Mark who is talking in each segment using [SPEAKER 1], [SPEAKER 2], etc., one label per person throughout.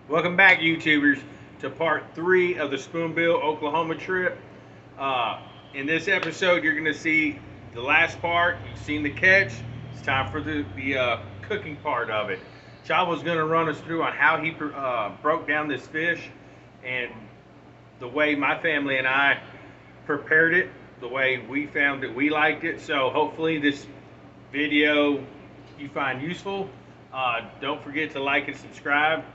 [SPEAKER 1] Welcome back, YouTubers, to part 3 of the Spoonbill, Oklahoma trip. In this episode, you're going to see the last part. You've seen the catch. It's time for the cooking part of it. Chavo's going to run us through on how he broke down this fish and the way my family and I prepared it, the way we found that we liked it. So hopefully this video you find useful. Don't forget to like and subscribe.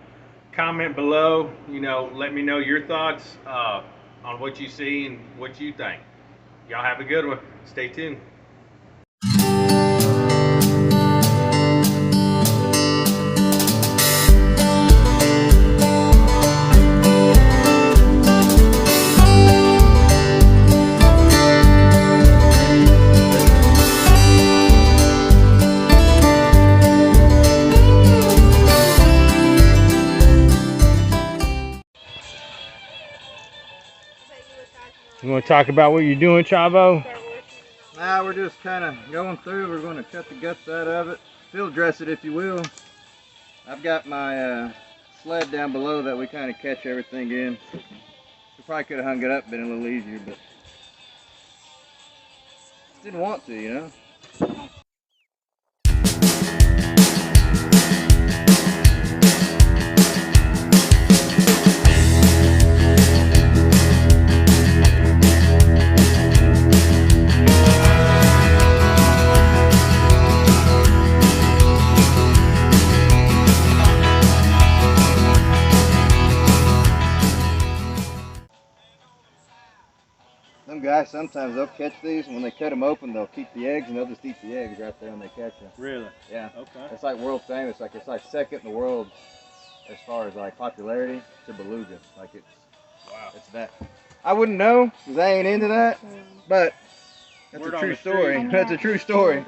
[SPEAKER 1] Comment below. Let me know your thoughts on what you see and what you think. Y'all have a good one. Stay tuned. You want to talk about what you're doing, Chavo?
[SPEAKER 2] Now we're just kind of going through. We're going to cut the guts out of it, field dress it if you will. I've got my sled down below that we kind of catch everything in. We probably could have hung it up, been a little easier, but didn't want to, you know. Some guys, sometimes they'll catch these, and when they cut them open, they'll keep the eggs, and they'll just eat the eggs right there when they catch them.
[SPEAKER 1] Really?
[SPEAKER 2] Yeah.
[SPEAKER 1] Okay.
[SPEAKER 2] It's like world famous. It's like second in the world as far as like popularity to beluga. It's that. I wouldn't know, because I ain't into that, but that's a true story. That's a true story.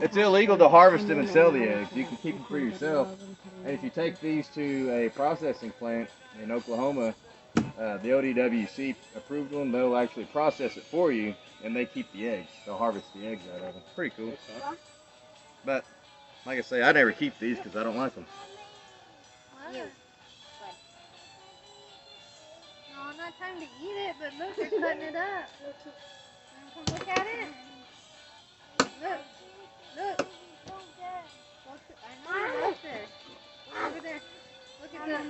[SPEAKER 2] It's illegal to harvest them and sell the eggs. You can keep them for yourself. And if you take these to a processing plant in Oklahoma, the ODWC approved one, they'll actually process it for you, and they keep the eggs. They'll harvest the eggs out of them. Pretty cool. But, like I say, I never keep these because I don't like them.
[SPEAKER 3] No, not time to eat it, but look, they're cutting it up. Come look at it. Look. Look. I know you left there. Over there. Look at that.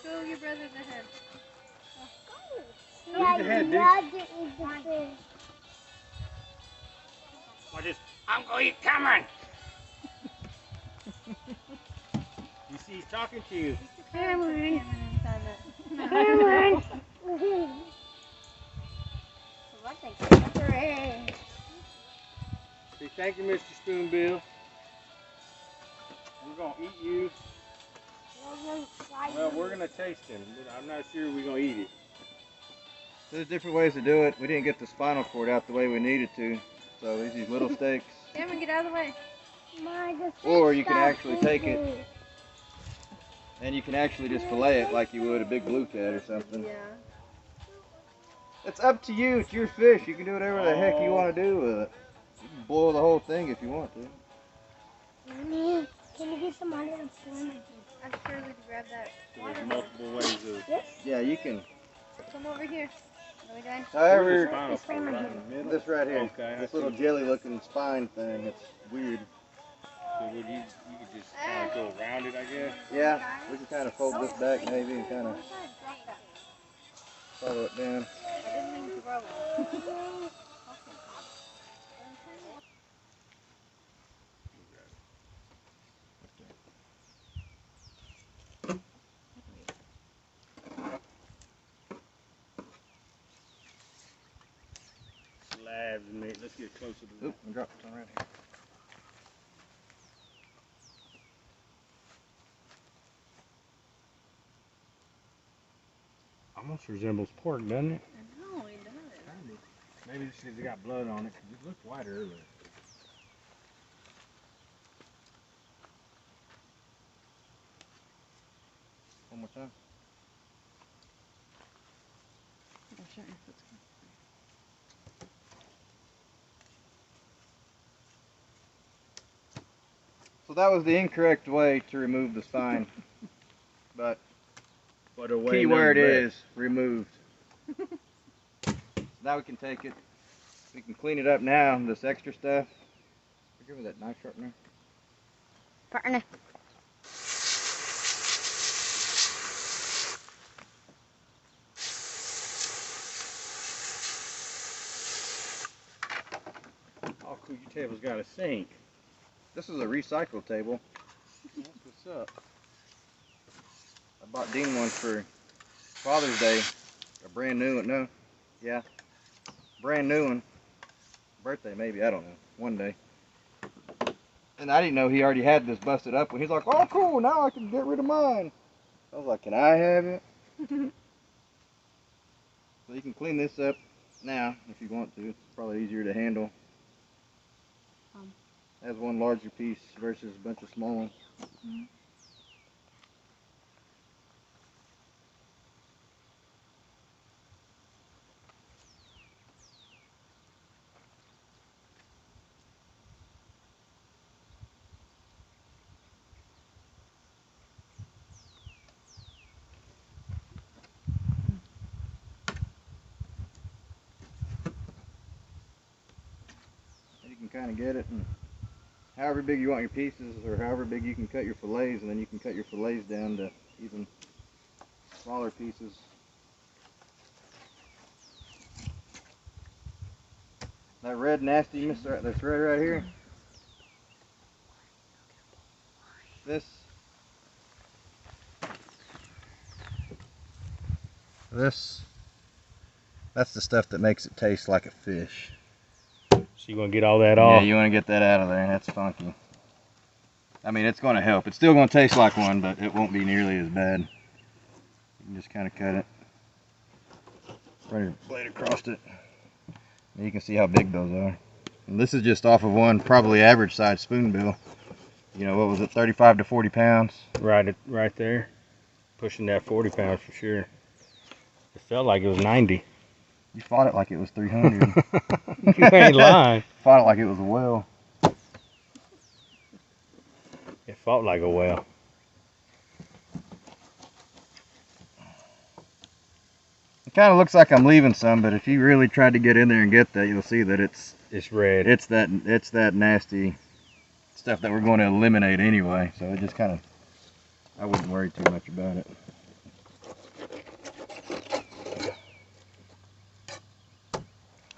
[SPEAKER 3] Show your brother the head.
[SPEAKER 1] Look at the head, dude. I'm going to eat Cameron. You see, he's talking to you.
[SPEAKER 3] Cameron.
[SPEAKER 4] Cameron.
[SPEAKER 1] Say thank you, Mr. Spoonbill. We're going to eat you. Well, we're going to taste him, but I'm not sure we're going to eat it.
[SPEAKER 2] There's different ways to do it. We didn't get the spinal cord out the way we needed to, so these are little steaks.
[SPEAKER 3] Cameron, get out of the way.
[SPEAKER 2] Or you can actually take it and you can actually just fillet it like you would a big blue cat or something.
[SPEAKER 3] Yeah.
[SPEAKER 2] It's up to you. It's your fish. You can do whatever the heck you want to do with it. You can boil the whole thing if you want to.
[SPEAKER 4] Mommy, can you get some money on spoon?
[SPEAKER 3] I'm sure we could grab that.
[SPEAKER 1] There's multiple ways of...
[SPEAKER 2] Yeah, you can.
[SPEAKER 3] Come over here. Are we done?
[SPEAKER 2] However,
[SPEAKER 1] this
[SPEAKER 2] right here.
[SPEAKER 1] Okay,
[SPEAKER 2] This little jelly-looking spine thing. It's weird.
[SPEAKER 1] So would you could just kind of go around it, I guess?
[SPEAKER 2] Yeah, we can kind of fold this back maybe and kind of follow it down.
[SPEAKER 3] I didn't mean to throw it.
[SPEAKER 1] Slabs, mate. Let's get closer to that.
[SPEAKER 2] Oop, I dropped some right here.
[SPEAKER 1] Almost resembles pork, doesn't it?
[SPEAKER 3] I know, it does.
[SPEAKER 1] Maybe it's because it got blood on it, because it looked white earlier.
[SPEAKER 2] One more time. So that was the incorrect way to remove the spine, but
[SPEAKER 1] But away
[SPEAKER 2] Key word
[SPEAKER 1] nonetheless.
[SPEAKER 2] is removed. Now we can take it. We can clean it up now. This extra stuff. Give me that knife sharpener.
[SPEAKER 4] Partner.
[SPEAKER 1] Oh, cool. Your table's got a sink.
[SPEAKER 2] This is a recycle table.
[SPEAKER 1] That's what's up.
[SPEAKER 2] I bought Dean one for Father's Day. A brand new one. No. Yeah. Brand new one. Birthday maybe. I don't know. One day. And I didn't know he already had this busted up one. He's like, oh cool, now I can get rid of mine. I was like, can I have it? So you can clean this up now if you want to. It's probably easier to handle. Has one larger piece versus a bunch of small ones. And you can kind of get it, and however big you want your pieces, or however big you can cut your fillets, and then you can cut your fillets down to even smaller pieces. That red nasty mist that's right here. That's the stuff that makes it taste like a fish.
[SPEAKER 1] So you want to get all that
[SPEAKER 2] Yeah,
[SPEAKER 1] off?
[SPEAKER 2] you want to get that out of there. That's funky. I mean, it's going to help. It's still going to taste like one, but it won't be nearly as bad. You can just kind of cut it. Run your blade across it. And you can see how big those are. And this is just off of one probably average size spoonbill. You know, what was it, 35 to 40 pounds?
[SPEAKER 1] Right there. Pushing that 40 pounds for sure. It felt like it was 90.
[SPEAKER 2] You fought it like it was 300.
[SPEAKER 1] You ain't lying.
[SPEAKER 2] Fought it like it was a whale.
[SPEAKER 1] It felt like a whale.
[SPEAKER 2] It kind of looks like I'm leaving some, but if you really tried to get in there and get that, you'll see that it's
[SPEAKER 1] red.
[SPEAKER 2] It's that nasty stuff that we're going to eliminate anyway. So it just kind of, I wouldn't worry too much about it.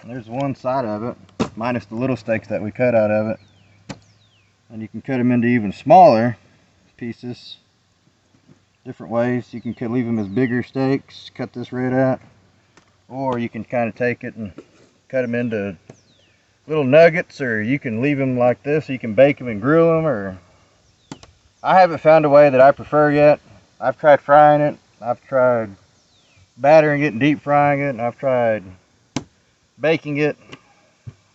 [SPEAKER 2] And there's one side of it, minus the little steaks that we cut out of it. And you can cut them into even smaller pieces, different ways. You can leave them as bigger steaks, cut this red out, or you can kind of take it and cut them into little nuggets, or you can leave them like this. You can bake them and grill them, or I haven't found a way that I prefer yet. I've tried frying it, I've tried battering it and deep frying it, and I've tried baking it.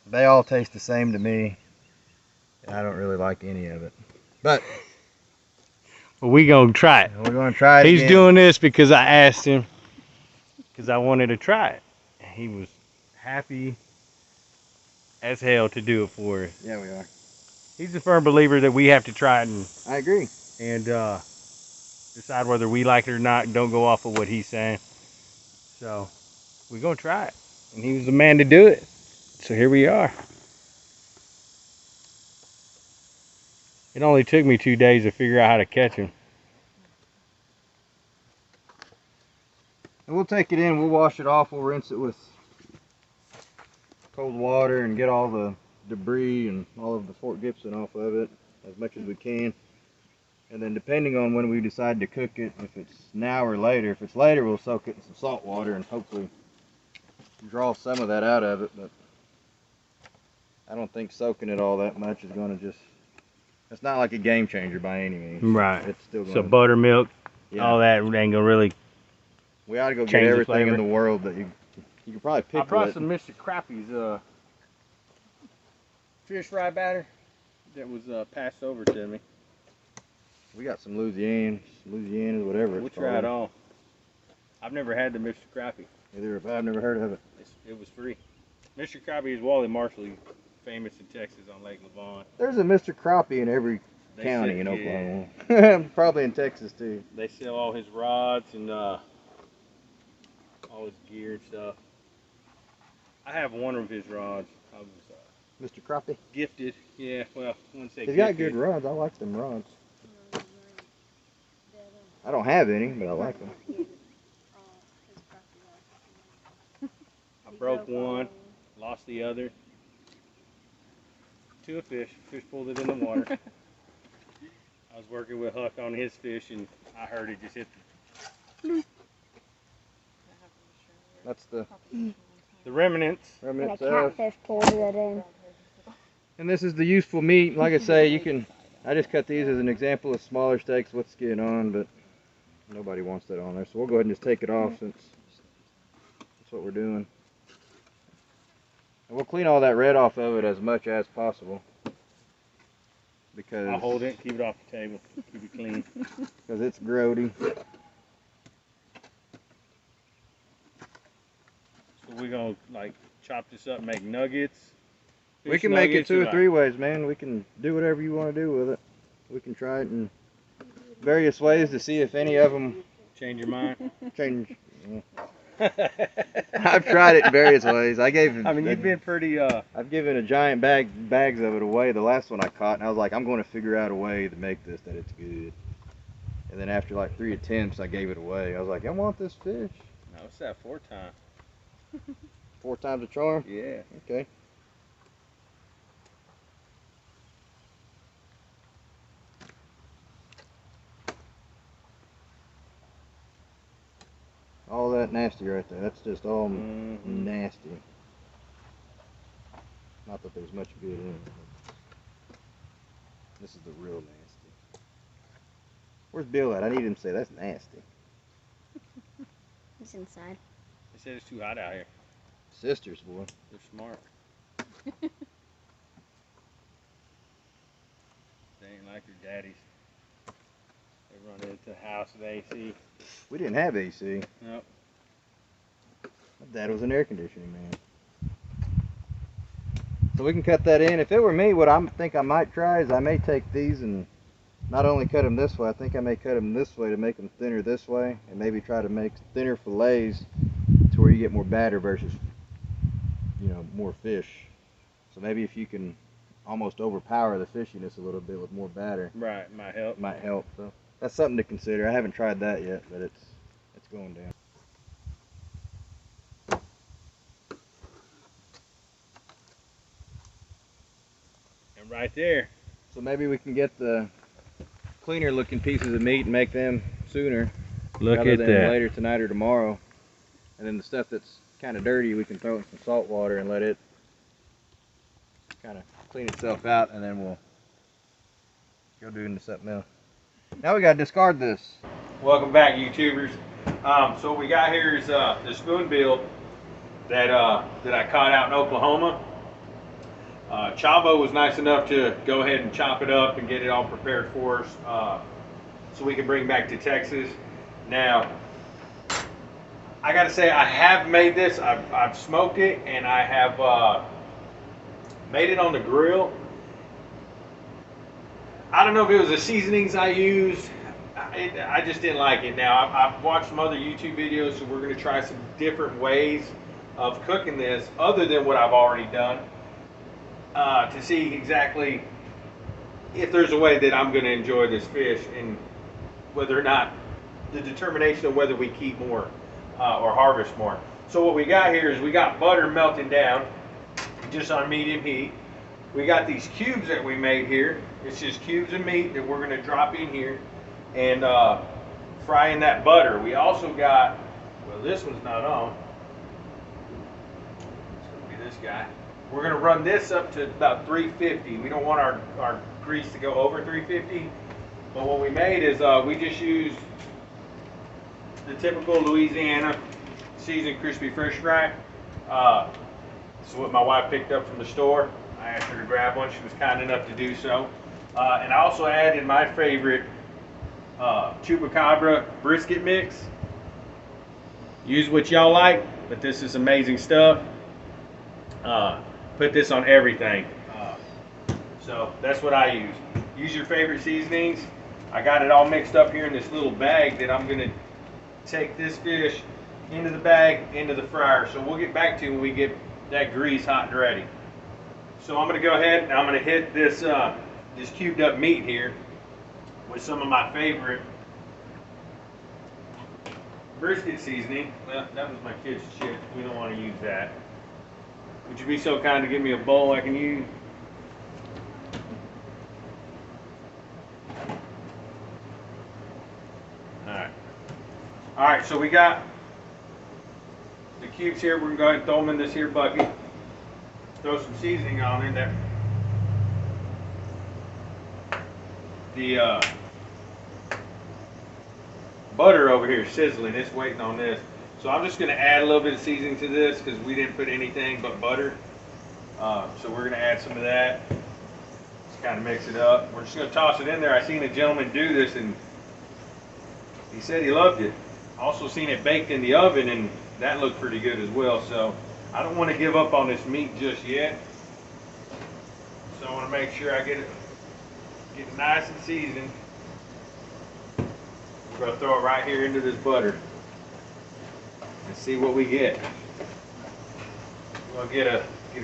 [SPEAKER 2] They all taste the same to me. I don't really like any of it. But
[SPEAKER 1] Well, we gonna try it.
[SPEAKER 2] we're going to try it
[SPEAKER 1] He's
[SPEAKER 2] again.
[SPEAKER 1] doing this because I asked him, because I wanted to try it. He was happy as hell to do it for us.
[SPEAKER 2] Yeah, we are.
[SPEAKER 1] He's a firm believer that we have to try it
[SPEAKER 2] I agree.
[SPEAKER 1] and decide whether we like it or not. Don't go off of what he's saying. So we're gonna try it, and he was the man to do it. So here we are. It only took me 2 days to figure out how to catch him.
[SPEAKER 2] And we'll take it in, we'll wash it off, we'll rinse it with cold water and get all the debris and all of the Fort Gibson off of it as much as we can. And then depending on when we decide to cook it, if it's now or later, if it's later we'll soak it in some salt water and hopefully draw some of that out of it. But I don't think soaking it all that much is going to just, it's not like a game changer by any means.
[SPEAKER 1] Right.
[SPEAKER 2] It's still going
[SPEAKER 1] So buttermilk,
[SPEAKER 2] yeah.
[SPEAKER 1] all that ain't gonna really.
[SPEAKER 2] We ought to go
[SPEAKER 1] change
[SPEAKER 2] get
[SPEAKER 1] the
[SPEAKER 2] everything
[SPEAKER 1] flavor.
[SPEAKER 2] in the world that you can probably pick.
[SPEAKER 1] I brought some Mr. Crappie's fish fry batter that was passed over to me.
[SPEAKER 2] We got some Louisianas, whatever.
[SPEAKER 1] We'll
[SPEAKER 2] it's
[SPEAKER 1] try it
[SPEAKER 2] called.
[SPEAKER 1] all. I've never had the Mr. Crappie.
[SPEAKER 2] Neither have I. I've never heard of it.
[SPEAKER 1] It was free. Mr. Crappie is Wally Marshall, famous in Texas on Lake Levon.
[SPEAKER 2] There's a Mr. Crappie in every County in Oklahoma. Probably in Texas too.
[SPEAKER 1] They sell all his rods and all his gear and stuff. I have one of his rods. I was
[SPEAKER 2] Mr. Crappie.
[SPEAKER 1] gifted. Yeah, well, I wouldn't say
[SPEAKER 2] He's
[SPEAKER 1] gifted.
[SPEAKER 2] got good rods. I like them rods. I don't have any, but I like them.
[SPEAKER 1] I broke one, lost the other. To a fish. Fish pulled it in the water. I was working with Huck on his fish, and I heard it just hit
[SPEAKER 2] That's the
[SPEAKER 1] the remnants.
[SPEAKER 4] And a
[SPEAKER 2] remnants of.
[SPEAKER 4] catfish pulled it in.
[SPEAKER 2] And this is the useful meat. Like I say, you can. I just cut these as an example of smaller steaks with skin on, but nobody wants that on there, so we'll go ahead and just take it off since that's what we're doing. And we'll clean all that red off of it as much as possible because
[SPEAKER 1] I'll hold it, keep it off the table, keep it clean.
[SPEAKER 2] because it's grody.
[SPEAKER 1] So we're gonna like chop this up, and make nuggets.
[SPEAKER 2] We
[SPEAKER 1] Fish
[SPEAKER 2] can make it
[SPEAKER 1] nuggets,
[SPEAKER 2] 2 or
[SPEAKER 1] like-
[SPEAKER 2] 3 ways, man. We can do whatever you want to do with it. We can try it in various ways to see if any of them
[SPEAKER 1] Change your mind.
[SPEAKER 2] change. I've tried it in various ways.
[SPEAKER 1] I mean, you've been pretty.
[SPEAKER 2] I've given a giant bags of it away. The last one I caught, and I was like, I'm going to figure out a way to make this that it's good. And then after like 3 attempts, I gave it away. I was like, I want this fish.
[SPEAKER 1] No, what's that? 4 time.
[SPEAKER 2] 4 times a charm.
[SPEAKER 1] Yeah.
[SPEAKER 2] Okay. All that nasty right there. That's just all nasty. Not that there's much good in it. This is the real nasty. Where's Bill at? I need him to say that's nasty.
[SPEAKER 4] It's inside.
[SPEAKER 1] They said it's too hot out here.
[SPEAKER 2] Sisters, boy.
[SPEAKER 1] They're smart. They ain't like their daddies. They run into the house with AC.
[SPEAKER 2] We didn't have AC.
[SPEAKER 1] Nope.
[SPEAKER 2] My dad was an air conditioning man. So we can cut that in. If it were me, what I think I might try is I may take these and not only cut them this way, I think I may cut them this way to make them thinner this way, and maybe try to make thinner fillets to where you get more batter versus, you know, more fish. So maybe if you can almost overpower the fishiness a little bit with more batter,
[SPEAKER 1] Right, might help.
[SPEAKER 2] it might help. So that's something to consider. I haven't tried that yet, but it's going down.
[SPEAKER 1] And right there.
[SPEAKER 2] So maybe we can get the cleaner looking pieces of meat and make them sooner
[SPEAKER 1] Look
[SPEAKER 2] rather
[SPEAKER 1] at
[SPEAKER 2] than
[SPEAKER 1] that.
[SPEAKER 2] later tonight or tomorrow. And then the stuff that's kind of dirty, we can throw in some salt water and let it kind of clean itself out, and then we'll go do into something else. Now we gotta discard this.
[SPEAKER 1] Welcome back, YouTubers. So what we got here is the spoonbill that I caught out in Oklahoma. Chavo was nice enough to go ahead and chop it up and get it all prepared for us so we can bring back to Texas. Now, I gotta say, I have made this. I've smoked it, and I have made it on the grill. I don't know if it was the seasonings I used. I just didn't like it. Now, I've watched some other YouTube videos, so we're going to try some different ways of cooking this other than what I've already done to see exactly if there's a way that I'm going to enjoy this fish and whether or not the determination of whether we keep more or harvest more. So what we got here is we got butter melting down just on medium heat. We got these cubes that we made here. It's just cubes of meat that we're going to drop in here and fry in that butter. We also got, well, this one's not on. It's going to be this guy. We're going to run this up to about 350. We don't want our grease to go over 350. But what we made is we just used the typical Louisiana seasoned crispy fresh fry. This is what my wife picked up from the store. I asked her to grab one. She was kind enough to do so. And I also added my favorite chupacabra brisket mix. Use what y'all like, but this is amazing stuff. Put this on everything. So that's what I use. use your favorite seasonings. I got it all mixed up here in this little bag that I'm gonna take this fish into the bag, into the fryer. So we'll get back to when we get that grease hot and ready. So I'm gonna go ahead and I'm gonna hit this this cubed up meat here with some of my favorite brisket seasoning. Well, that was my kids' chips. We don't want to use that. Would you be so kind to give me a bowl I can use? All right, so we got the cubes here. We're gonna go ahead and throw them in this here bucket. Throw some seasoning on in there. The butter over here is sizzling. It's waiting on this. So I'm just gonna add a little bit of seasoning to this because we didn't put anything but butter. So we're gonna add some of that. Just kind of mix it up. We're just gonna toss it in there. I seen a gentleman do this and he said he loved it. Also seen it baked in the oven and that looked pretty good as well. So I don't want to give up on this meat just yet. So I want to make sure I get it nice and seasoned. We're going to throw it right here into this butter and see what we get. We'll get a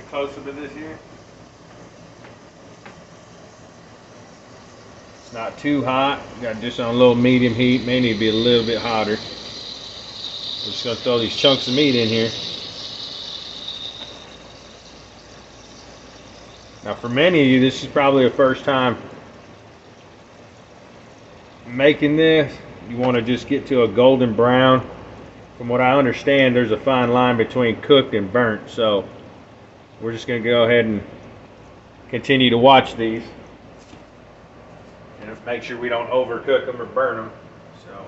[SPEAKER 1] close up of this here. It's not too hot. Got just on a little medium heat. May need to be a little bit hotter. We're just going to throw these chunks of meat in here. Now for many of you, this is probably the first time making this. You want to just get to a golden brown. From what I understand, there's a fine line between cooked and burnt. So we're just going to go ahead and continue to watch these. And make sure we don't overcook them or burn them. So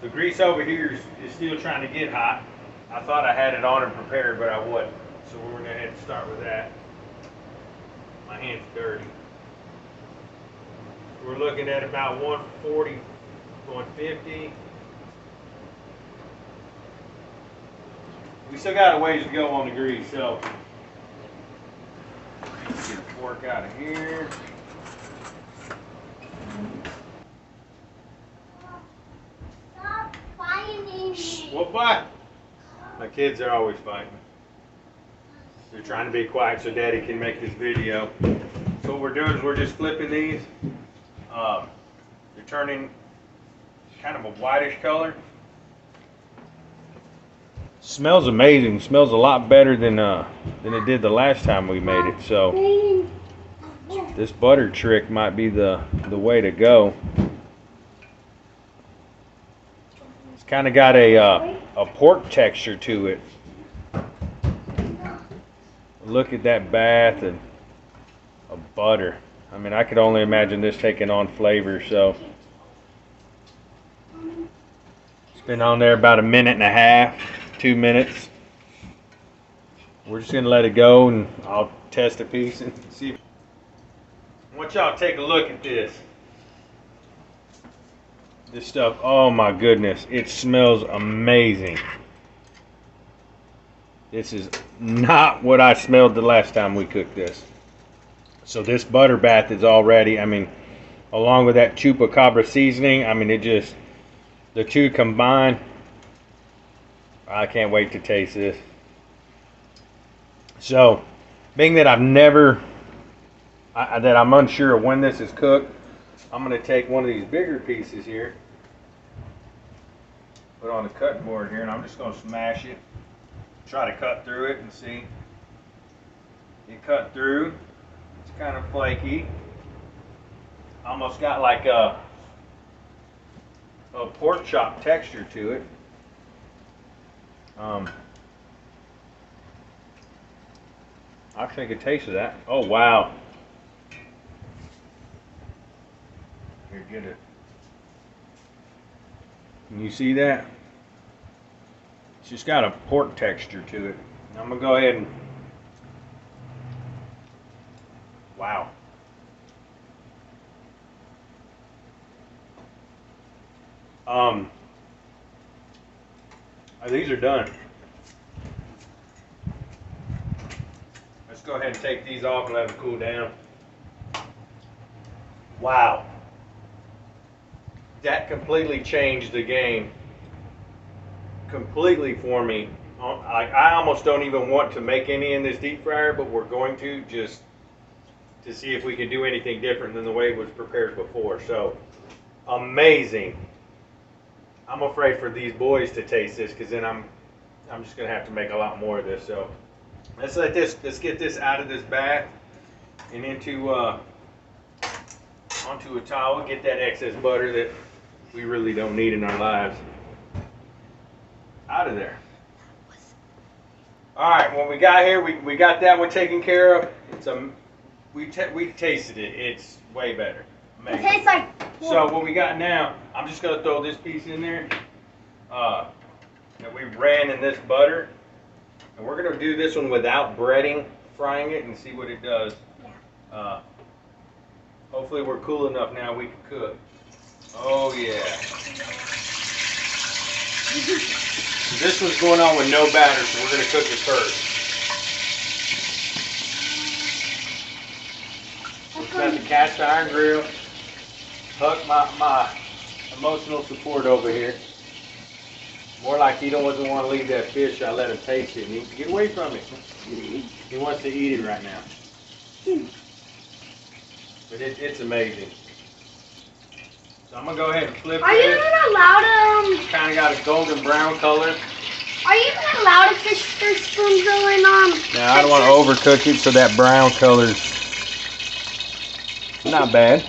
[SPEAKER 1] the grease over here is still trying to get hot. I thought I had it on and prepared, but I wasn't. So we're going to go ahead and start with that. My hand's dirty. We're looking at about 140, 150. We still got a ways to go on the grease, so get a fork out of here.
[SPEAKER 4] Stop fighting me.
[SPEAKER 1] What fight? My kids are always fighting. They're trying to be quiet so Daddy can make this video. So what we're doing is we're just flipping these. They're turning kind of a whitish color. Smells amazing. Smells a lot better than it did the last time we made it. So this butter trick might be the way to go. It's kind of got a pork texture to it. Look at that bath and a butter. I mean, I could only imagine this taking on flavor. So it's been on there about a minute and a half, 2 minutes. We're just gonna let it go and I'll test a piece and see. I want y'all to take a look at this. This stuff, oh my goodness, it smells amazing. This is not what I smelled the last time we cooked this. So this butter bath is already, I mean, along with that chupacabra seasoning, I mean, it just, the two combined, I can't wait to taste this. So, being that I've never, that I'm unsure of when this is cooked, I'm going to take one of these bigger pieces here, put on the cutting board here, and I'm just going to smash it. Try to cut through it and see. You cut through. It's kind of flaky. Almost got like a pork chop texture to it. I think it tastes of that. Oh wow! Here, get it. Can you see that? It's just got a pork texture to it. I'm gonna go ahead and, wow. These are done. Let's go ahead and take these off and let them cool down. Wow. That completely changed the game. Completely for me. I almost don't even want to make any in this deep fryer, but we're going to just to see if we can do anything different than the way it was prepared before. So, amazing. I'm afraid for these boys to taste this because then I'm just gonna have to make a lot more of this. So let's get this out of this bath and into onto a towel. Get that excess butter that we really don't need in our lives out of there. All right, what we got here, we got that one taken care of. It's we tasted it. It's way better. Amazing.
[SPEAKER 4] It tastes like.
[SPEAKER 1] So what we got now, I'm just gonna throw this piece in there that we ran in this butter, and we're gonna do this one without breading, frying it, and see what it does.
[SPEAKER 4] Yeah.
[SPEAKER 1] Hopefully we're cool enough now we can cook. Oh yeah. This one's going on with no batter, so we're gonna cook it first. We've got the cast iron grill. Huck, my emotional support over here. More like he don't want to leave that fish. I let him taste it. And get away from it. He wants to eat it right now. But it's amazing. So I'm gonna go ahead and flip
[SPEAKER 4] Are you
[SPEAKER 1] this.
[SPEAKER 4] even allowed to?
[SPEAKER 1] Kind of got a golden brown color.
[SPEAKER 4] Are you even allowed to fish their spoonbill and
[SPEAKER 1] Now I don't want to overcook it, so that brown color's not bad.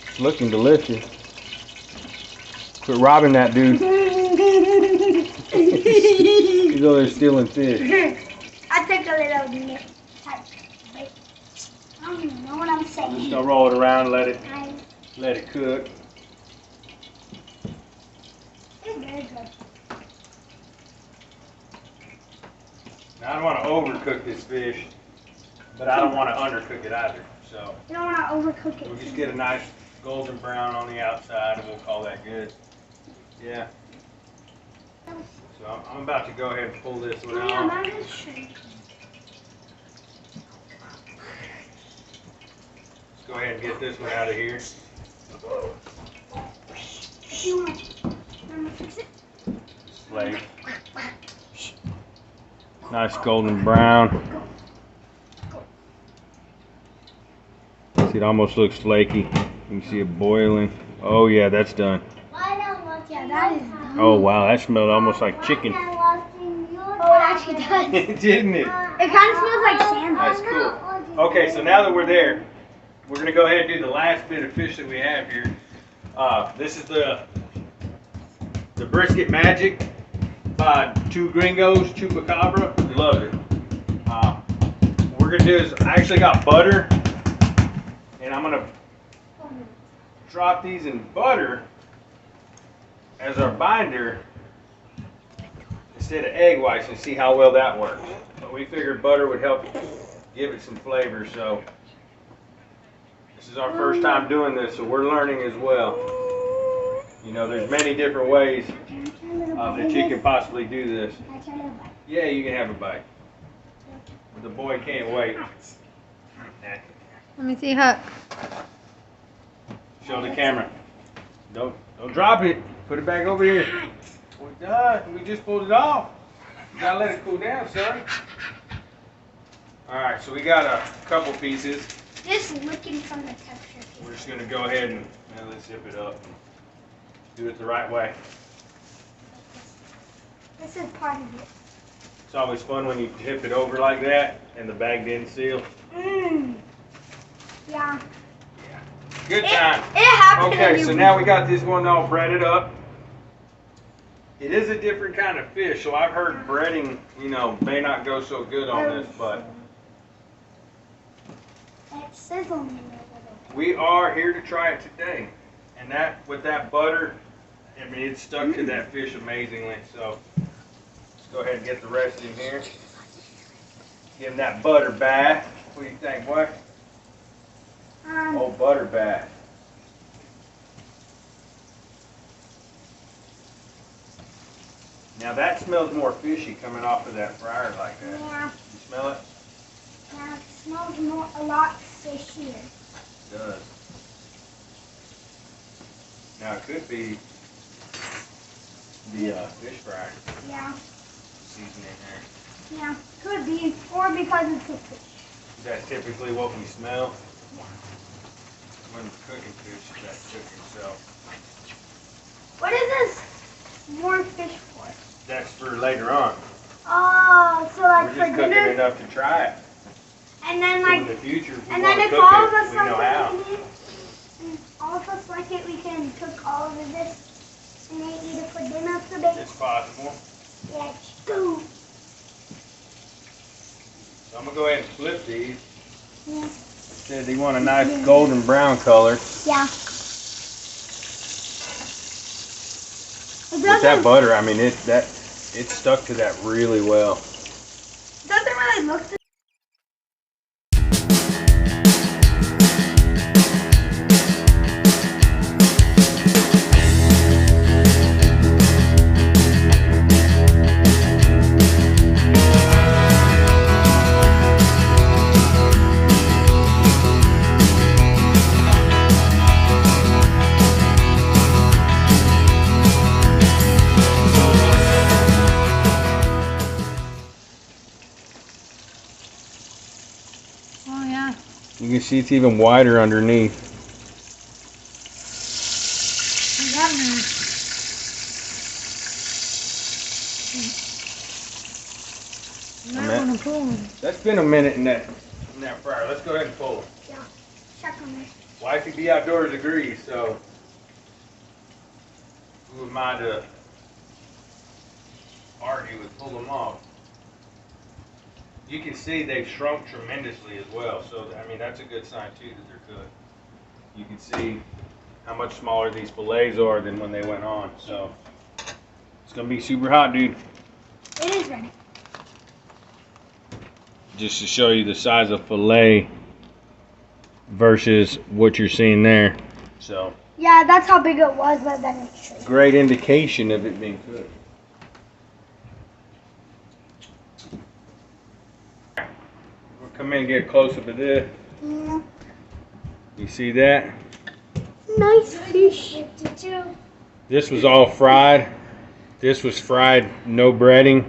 [SPEAKER 1] It's looking delicious. Quit robbing that dude. He's over there stealing fish.
[SPEAKER 4] I took a little nip. I don't even know what I'm saying.
[SPEAKER 1] Just gonna roll it around and let it cook.
[SPEAKER 4] It's very good.
[SPEAKER 1] Now I don't want to overcook this fish, but I don't want to undercook it either. So
[SPEAKER 4] You don't want to overcook it.
[SPEAKER 1] we'll just get a nice golden brown on the outside, and we'll call that good. Yeah. So I'm about to go ahead and pull this one
[SPEAKER 4] Yeah,
[SPEAKER 1] out.
[SPEAKER 4] that is true.
[SPEAKER 1] Let's go ahead and get this one out of here.
[SPEAKER 4] You want to fix it?
[SPEAKER 1] Slave. Nice golden brown. See, it almost looks flaky. You can see it boiling. Oh yeah, that's done.
[SPEAKER 4] Yeah, that is done.
[SPEAKER 1] Oh wow, that smelled almost like chicken.
[SPEAKER 4] Oh, it actually does.
[SPEAKER 1] Didn't it?
[SPEAKER 4] It kind of smells like sand.
[SPEAKER 1] That's cool. Okay, so now that we're there, we're gonna go ahead and do the last bit of fish that we have here. This is the brisket magic by Two Gringos, Chupacabra. Love it. What we're gonna do is I actually got butter, and I'm gonna drop these in butter as our binder instead of egg whites and see how well that works. But we figured butter would help give it some flavor, so this is our first time doing this, so we're learning as well. You know, there's many different ways that you can possibly do this. Yeah, you can have a bite. The boy can't wait.
[SPEAKER 3] Let me see, Huck.
[SPEAKER 1] Show the camera. Don't drop it. Put it back over here. We're done. We just pulled it off. You gotta let it cool down, son. Alright, so we got a couple pieces.
[SPEAKER 4] Just looking from the texture.
[SPEAKER 1] We're just gonna go ahead and let's zip it up and do it the right way.
[SPEAKER 4] This is part of it.
[SPEAKER 1] It's always fun when you tip it over like that and the bag didn't seal.
[SPEAKER 4] Yeah.
[SPEAKER 1] Good time.
[SPEAKER 4] It happened.
[SPEAKER 1] Okay, so now we got this one all breaded up. It is a different kind of fish, so I've heard breading, you know, may not go so good on this, but
[SPEAKER 4] It's sizzling.
[SPEAKER 1] we are here to try it today. And that, with that butter, I mean, it's stuck to that fish amazingly. So let's go ahead and get the rest in here. Give him that butter bath. What do you think, boy? Oh, butter bath. Now that smells more fishy coming off of that fryer like that.
[SPEAKER 4] Yeah.
[SPEAKER 1] You smell it?
[SPEAKER 4] Yeah, it smells a lot fishier.
[SPEAKER 1] does. Now it could be the fish fry
[SPEAKER 4] Yeah.
[SPEAKER 1] seasoning there.
[SPEAKER 4] Yeah. Could be. Or because it's a fish.
[SPEAKER 1] That's typically what we smell
[SPEAKER 4] Yeah.
[SPEAKER 1] when cooking fish. That's cooking. So
[SPEAKER 4] What is this more fish for?
[SPEAKER 1] that's for later on.
[SPEAKER 4] Oh, so like
[SPEAKER 1] We're
[SPEAKER 4] for
[SPEAKER 1] just cooking
[SPEAKER 4] dinner?
[SPEAKER 1] enough to try it.
[SPEAKER 4] And then
[SPEAKER 1] So
[SPEAKER 4] like,
[SPEAKER 1] in the future, if we
[SPEAKER 4] and
[SPEAKER 1] want
[SPEAKER 4] then
[SPEAKER 1] to
[SPEAKER 4] if
[SPEAKER 1] cook
[SPEAKER 4] all of
[SPEAKER 1] it,
[SPEAKER 4] us
[SPEAKER 1] we know
[SPEAKER 4] like
[SPEAKER 1] how.
[SPEAKER 4] it, and all of us like it, we can cook all of this and then eat it for dinner today.
[SPEAKER 1] It's possible.
[SPEAKER 4] Let's go.
[SPEAKER 1] So I'm gonna go ahead and flip these.
[SPEAKER 4] Yeah.
[SPEAKER 1] Said they want a nice golden brown color.
[SPEAKER 4] Yeah. It
[SPEAKER 1] With that
[SPEAKER 4] doesn't,
[SPEAKER 1] butter, I mean it stuck to that really well.
[SPEAKER 4] doesn't really look the
[SPEAKER 3] Oh yeah.
[SPEAKER 1] You can see it's even wider underneath.
[SPEAKER 3] I got me. You might
[SPEAKER 1] that-
[SPEAKER 3] want to pull them.
[SPEAKER 1] That's been a minute in that fryer. Let's go ahead and pull them.
[SPEAKER 4] check on this.
[SPEAKER 1] Wifey be outdoors agrees, so who am I to argue and pull them off? You can see they've shrunk tremendously as well, so I mean that's a good sign too that they're good. You can see how much smaller these fillets are than when they went on, so it's gonna be super hot, dude.
[SPEAKER 4] It is ready.
[SPEAKER 1] Just to show you the size of fillet versus what you're seeing there. So
[SPEAKER 4] Yeah, that's how big it was, but then it's straight.
[SPEAKER 1] great indication of it being cooked. We'll come in and get a close up of this.
[SPEAKER 4] Yeah.
[SPEAKER 1] You see that?
[SPEAKER 4] Nice fish.
[SPEAKER 1] This was all fried. This was fried, no breading.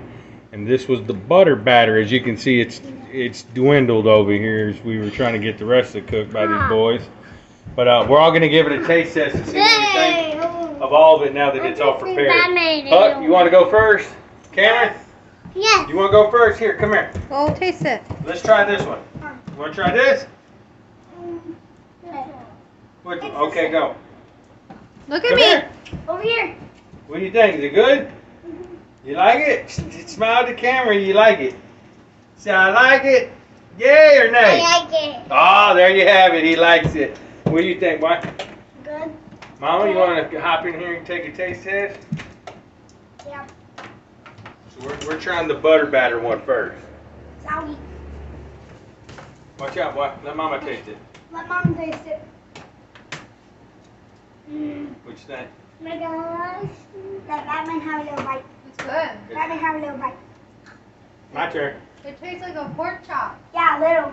[SPEAKER 1] And this was the butter batter. As you can see, it's dwindled over here as we were trying to get the rest of it cooked by these boys. But we're all going to give it a taste test and see what we think of all of it now that it's all prepared. Huck, you want to go first? Cameron,
[SPEAKER 4] Yes.
[SPEAKER 1] you want to go first? Here, come here.
[SPEAKER 3] Well, taste it.
[SPEAKER 1] Let's try this one. You want to try this? Which one? Okay, go.
[SPEAKER 3] Look at
[SPEAKER 1] Come
[SPEAKER 3] me.
[SPEAKER 1] here.
[SPEAKER 4] Over here.
[SPEAKER 1] What do you think? Is it good? You like it? Smile at the camera. You like it? Say, I like it. Yay or nay?
[SPEAKER 4] I like it.
[SPEAKER 1] Oh, there you have it. He likes it. What do you think? What?
[SPEAKER 4] Good.
[SPEAKER 1] Mama, you want to hop in here and take a taste test?
[SPEAKER 4] Yeah.
[SPEAKER 1] So we're trying the butter batter one first.
[SPEAKER 4] Sorry.
[SPEAKER 1] Watch out, boy. Let Mama taste it.
[SPEAKER 4] Let mom taste it.
[SPEAKER 1] What you think?
[SPEAKER 4] Oh my gosh. Let Batman have a little bite.
[SPEAKER 3] It's good.
[SPEAKER 4] Batman have a little bite.
[SPEAKER 1] My turn.
[SPEAKER 3] It tastes like a pork chop.
[SPEAKER 4] Yeah, a little.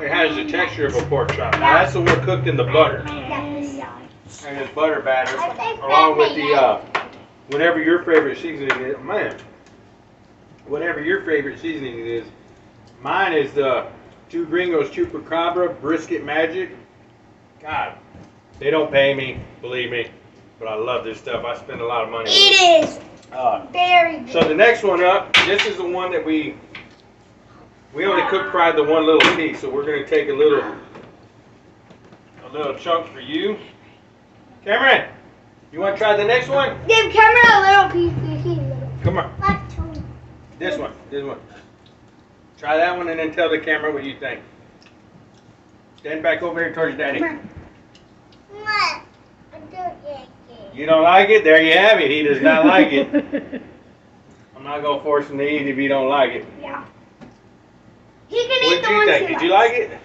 [SPEAKER 1] It has the texture of a pork chop. Now that's the one cooked in the butter.
[SPEAKER 4] Yeah, this side.
[SPEAKER 1] And this butter batter,
[SPEAKER 4] I think
[SPEAKER 1] along with
[SPEAKER 4] Batman
[SPEAKER 1] the whatever your favorite seasoning is, man. Whatever your favorite seasoning is, mine is the Two Gringos Chupacabra Brisket Magic. God, they don't pay me, believe me, but I love this stuff. I spend a lot of money. on
[SPEAKER 4] It is
[SPEAKER 1] it.
[SPEAKER 4] very good.
[SPEAKER 1] So the next one up, this is the one that we only cook fried the one little piece, so we're gonna take a little chunk for you. Cameron, you want to try the next one?
[SPEAKER 4] Give Cameron a little piece.
[SPEAKER 1] Come on,
[SPEAKER 4] Like two.
[SPEAKER 1] this one. Try that one and then tell the camera what you think. Stand back over here towards Daddy.
[SPEAKER 4] Come here. I don't like it.
[SPEAKER 1] You don't like it? There you have it. He does not like it. I'm not gonna force him to eat if he don't like it.
[SPEAKER 4] Yeah. He can
[SPEAKER 1] What
[SPEAKER 4] eat
[SPEAKER 1] did
[SPEAKER 4] the
[SPEAKER 1] you
[SPEAKER 4] ones
[SPEAKER 1] think?
[SPEAKER 4] he
[SPEAKER 1] Did you
[SPEAKER 4] likes.
[SPEAKER 1] like it?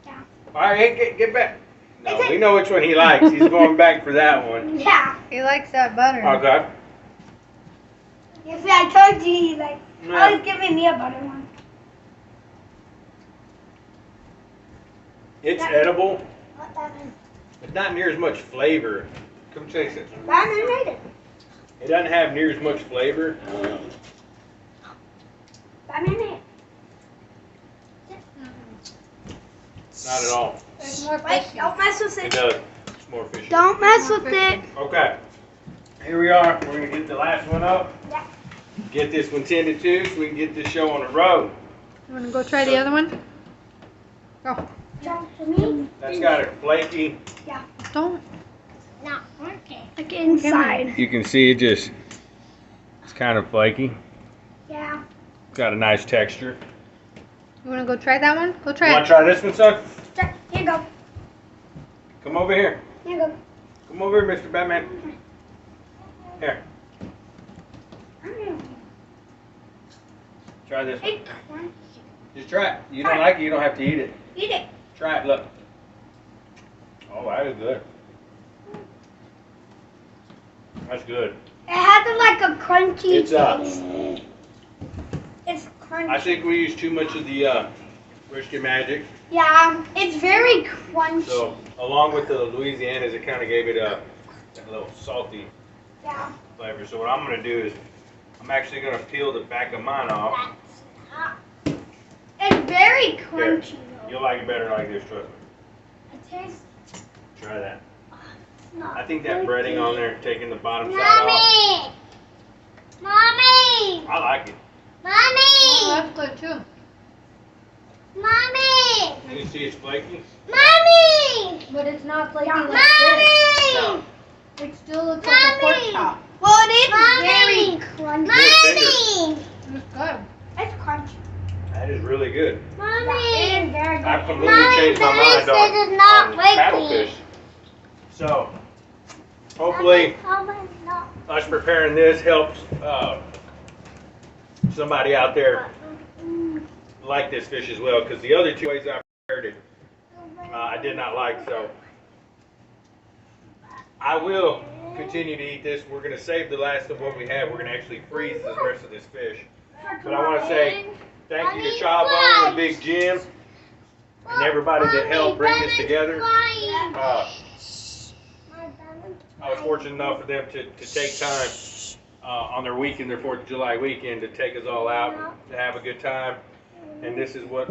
[SPEAKER 4] Yeah.
[SPEAKER 1] All right, hey, get back. No,
[SPEAKER 4] It's a-
[SPEAKER 1] we know which one he likes. He's going back for that one.
[SPEAKER 4] Yeah.
[SPEAKER 3] He likes that butter.
[SPEAKER 1] Okay.
[SPEAKER 4] You see, I told you he like
[SPEAKER 1] Yeah.
[SPEAKER 4] always giving me a butter one.
[SPEAKER 1] It's edible.
[SPEAKER 4] What Batman?
[SPEAKER 1] It's not near as much flavor. Come taste it.
[SPEAKER 4] Batman made it.
[SPEAKER 1] It doesn't have near as much flavor.
[SPEAKER 4] Batman made it.
[SPEAKER 1] Not at all.
[SPEAKER 3] There's more
[SPEAKER 4] Wait,
[SPEAKER 3] fish.
[SPEAKER 4] don't mess with
[SPEAKER 1] It
[SPEAKER 4] it.
[SPEAKER 1] does. It's more fishy.
[SPEAKER 4] Don't mess with it.
[SPEAKER 1] Okay. Here we are. We're gonna get the last one up.
[SPEAKER 4] Yeah.
[SPEAKER 1] Get this one tended to so we can get this show on the road.
[SPEAKER 3] You want to go try the other one? Go.
[SPEAKER 4] Jump to me.
[SPEAKER 1] That's got a flaky.
[SPEAKER 3] Don't.
[SPEAKER 4] No. Okay. Like inside.
[SPEAKER 1] You can see it's kind of flaky.
[SPEAKER 4] Yeah.
[SPEAKER 1] Got a nice texture.
[SPEAKER 3] You want to go try that one? Go
[SPEAKER 1] You
[SPEAKER 3] try
[SPEAKER 1] want
[SPEAKER 3] it.
[SPEAKER 1] to try this one, son?
[SPEAKER 4] Here you go.
[SPEAKER 1] Come over here.
[SPEAKER 4] Here you go.
[SPEAKER 1] Come over here, Mr. Batman. Here. Try this one.
[SPEAKER 4] It's crunchy.
[SPEAKER 1] Just try it. You don't like it, you don't have to eat it.
[SPEAKER 4] Eat it.
[SPEAKER 1] Try it, look. Oh, that is good. That's good.
[SPEAKER 4] It has like a crunchy
[SPEAKER 1] It's
[SPEAKER 4] taste. It's crunchy.
[SPEAKER 1] I think we used too much of the Brisket Magic.
[SPEAKER 4] Yeah, it's very crunchy.
[SPEAKER 1] So, along with the Louisianas, it kind of gave it a little salty
[SPEAKER 4] Yeah.
[SPEAKER 1] flavor. So what I'm going to do is, I'm actually going to peel the back of mine off.
[SPEAKER 4] It's very crunchy though.
[SPEAKER 1] You'll like it better like this, trust me.
[SPEAKER 4] It tastes
[SPEAKER 1] Try that.
[SPEAKER 4] not
[SPEAKER 1] I think that breading on there, taking the bottom side
[SPEAKER 4] Mommy! Mommy!
[SPEAKER 1] off, I like it.
[SPEAKER 4] Mommy!
[SPEAKER 3] That's good too.
[SPEAKER 4] Mommy!
[SPEAKER 1] You see it's flaky?
[SPEAKER 4] Mommy!
[SPEAKER 3] But it's not flaky
[SPEAKER 4] Mommy!
[SPEAKER 3] like this.
[SPEAKER 1] No.
[SPEAKER 3] It still looks like a pork chop.
[SPEAKER 4] Well, it is very crunchy.
[SPEAKER 1] Mommy!
[SPEAKER 3] It's good.
[SPEAKER 4] It's crunchy.
[SPEAKER 1] That is really good.
[SPEAKER 4] Mommy! It is very good.
[SPEAKER 1] I've completely changed my mind on paddlefish. So, hopefully, us preparing this helps somebody out there like this fish as well, because the other two ways I prepared it, I did not like. So, I will continue to eat this. We're going to save the last of what we have. We're going to actually freeze the rest of this fish. But I want to say thank you to Chavo and Big Jim and everybody that helped bring this together. I was fortunate enough for them to take time on their weekend, their 4th of July weekend, to take us all out to have a good time. And this is what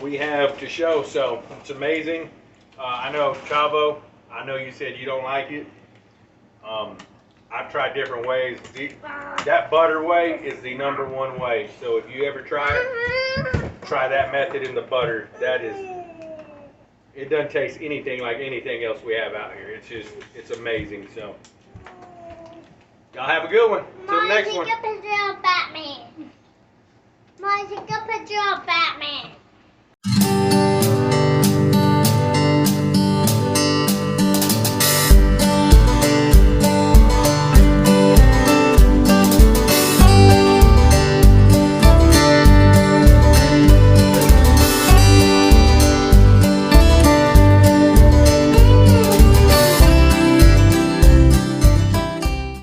[SPEAKER 1] we have to show. So it's amazing. I know Chavo, I know you said you don't like it. I've tried different ways. That butter way is the #1 way. So if you ever try it, try that method in the butter. It doesn't taste anything like anything else we have out here. It's amazing. So y'all have a good one. Till the next one.
[SPEAKER 4] Take a picture of Batman. Mom, take a picture of